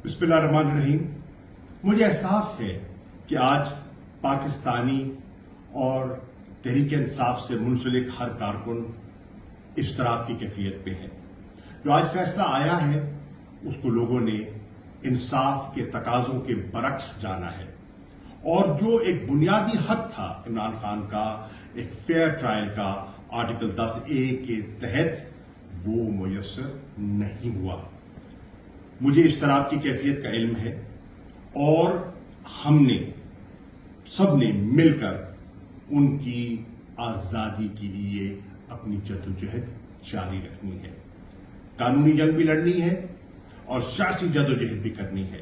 बिस्मिल्लाहिर्रहमानिर्रहीम। मुझे एहसास है कि आज पाकिस्तानी और तहरीक इंसाफ से मुंसलिक हर कारकुन इश्तराक की कैफियत पे है। जो आज फैसला आया है उसको लोगों ने इंसाफ के तकाजों के बरक्स जाना है, और जो एक बुनियादी हक था इमरान खान का एक फेयर ट्रायल का आर्टिकल 10A के तहत, वो मुयस्सर नहीं हुआ। मुझे इश्तराक की कैफियत का इल्म है और हमने सबने मिलकर उनकी आजादी के लिए अपनी जद्दोजहद जारी रखनी है। कानूनी जंग भी लड़नी है और सियासी जद्दोजहद भी करनी है।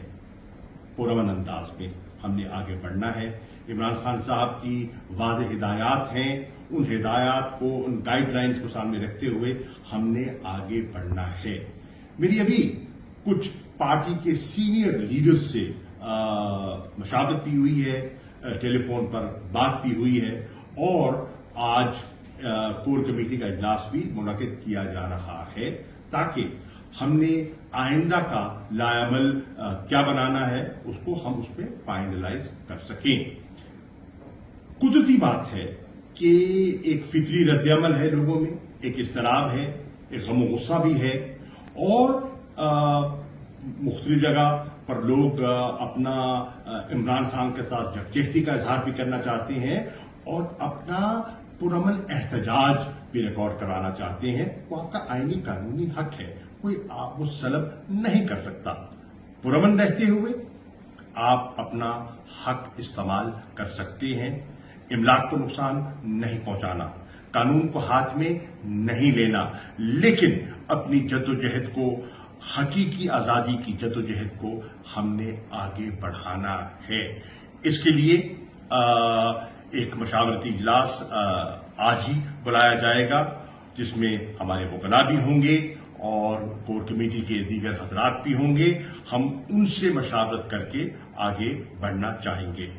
पुरअमन अंदाज में हमने आगे बढ़ना है। इमरान खान साहब की वाज़ेह हिदायत हैं, उन हिदायत को, उन गाइडलाइंस को सामने रखते हुए हमने आगे बढ़ना है। मेरी अभी कुछ पार्टी के सीनियर लीडर्स से मशावरत भी हुई है, टेलीफोन पर बात भी हुई है, और आज कोर कमेटी का इजलास भी मुनक्किद किया जा रहा है ताकि हमने आइंदा का लाएमल क्या बनाना है उसको हम उस पर फाइनलाइज कर सकें। कुदरती बात है कि एक फितरी रद्दअमल है लोगों में, एक इज़्तिराब है, एक गम गुस्सा भी है, और मुख्तलिफ जगह पर लोग अपना इमरान खान के साथ यकजहती का इजहार भी करना चाहते हैं और अपना पुरअमन एहतजाज भी रिकॉर्ड कराना चाहते हैं। वो आपका आईनी कानूनी हक है, कोई आपको सलब नहीं कर सकता। पुरअमन रहते हुए आप अपना हक इस्तेमाल कर सकते हैं। इमलाक को नुकसान नहीं पहुंचाना, कानून को हाथ में नहीं लेना, लेकिन अपनी जद्दोजहद को, हकीकी आजादी की जद्दोजहद को हमने आगे बढ़ाना है। इसके लिए एक मशावरती इजलास आज ही बुलाया जाएगा जिसमें हमारे वकला भी होंगे और कोर कमेटी के दीगर हजरात भी होंगे। हम उनसे मशावरत करके आगे बढ़ना चाहेंगे।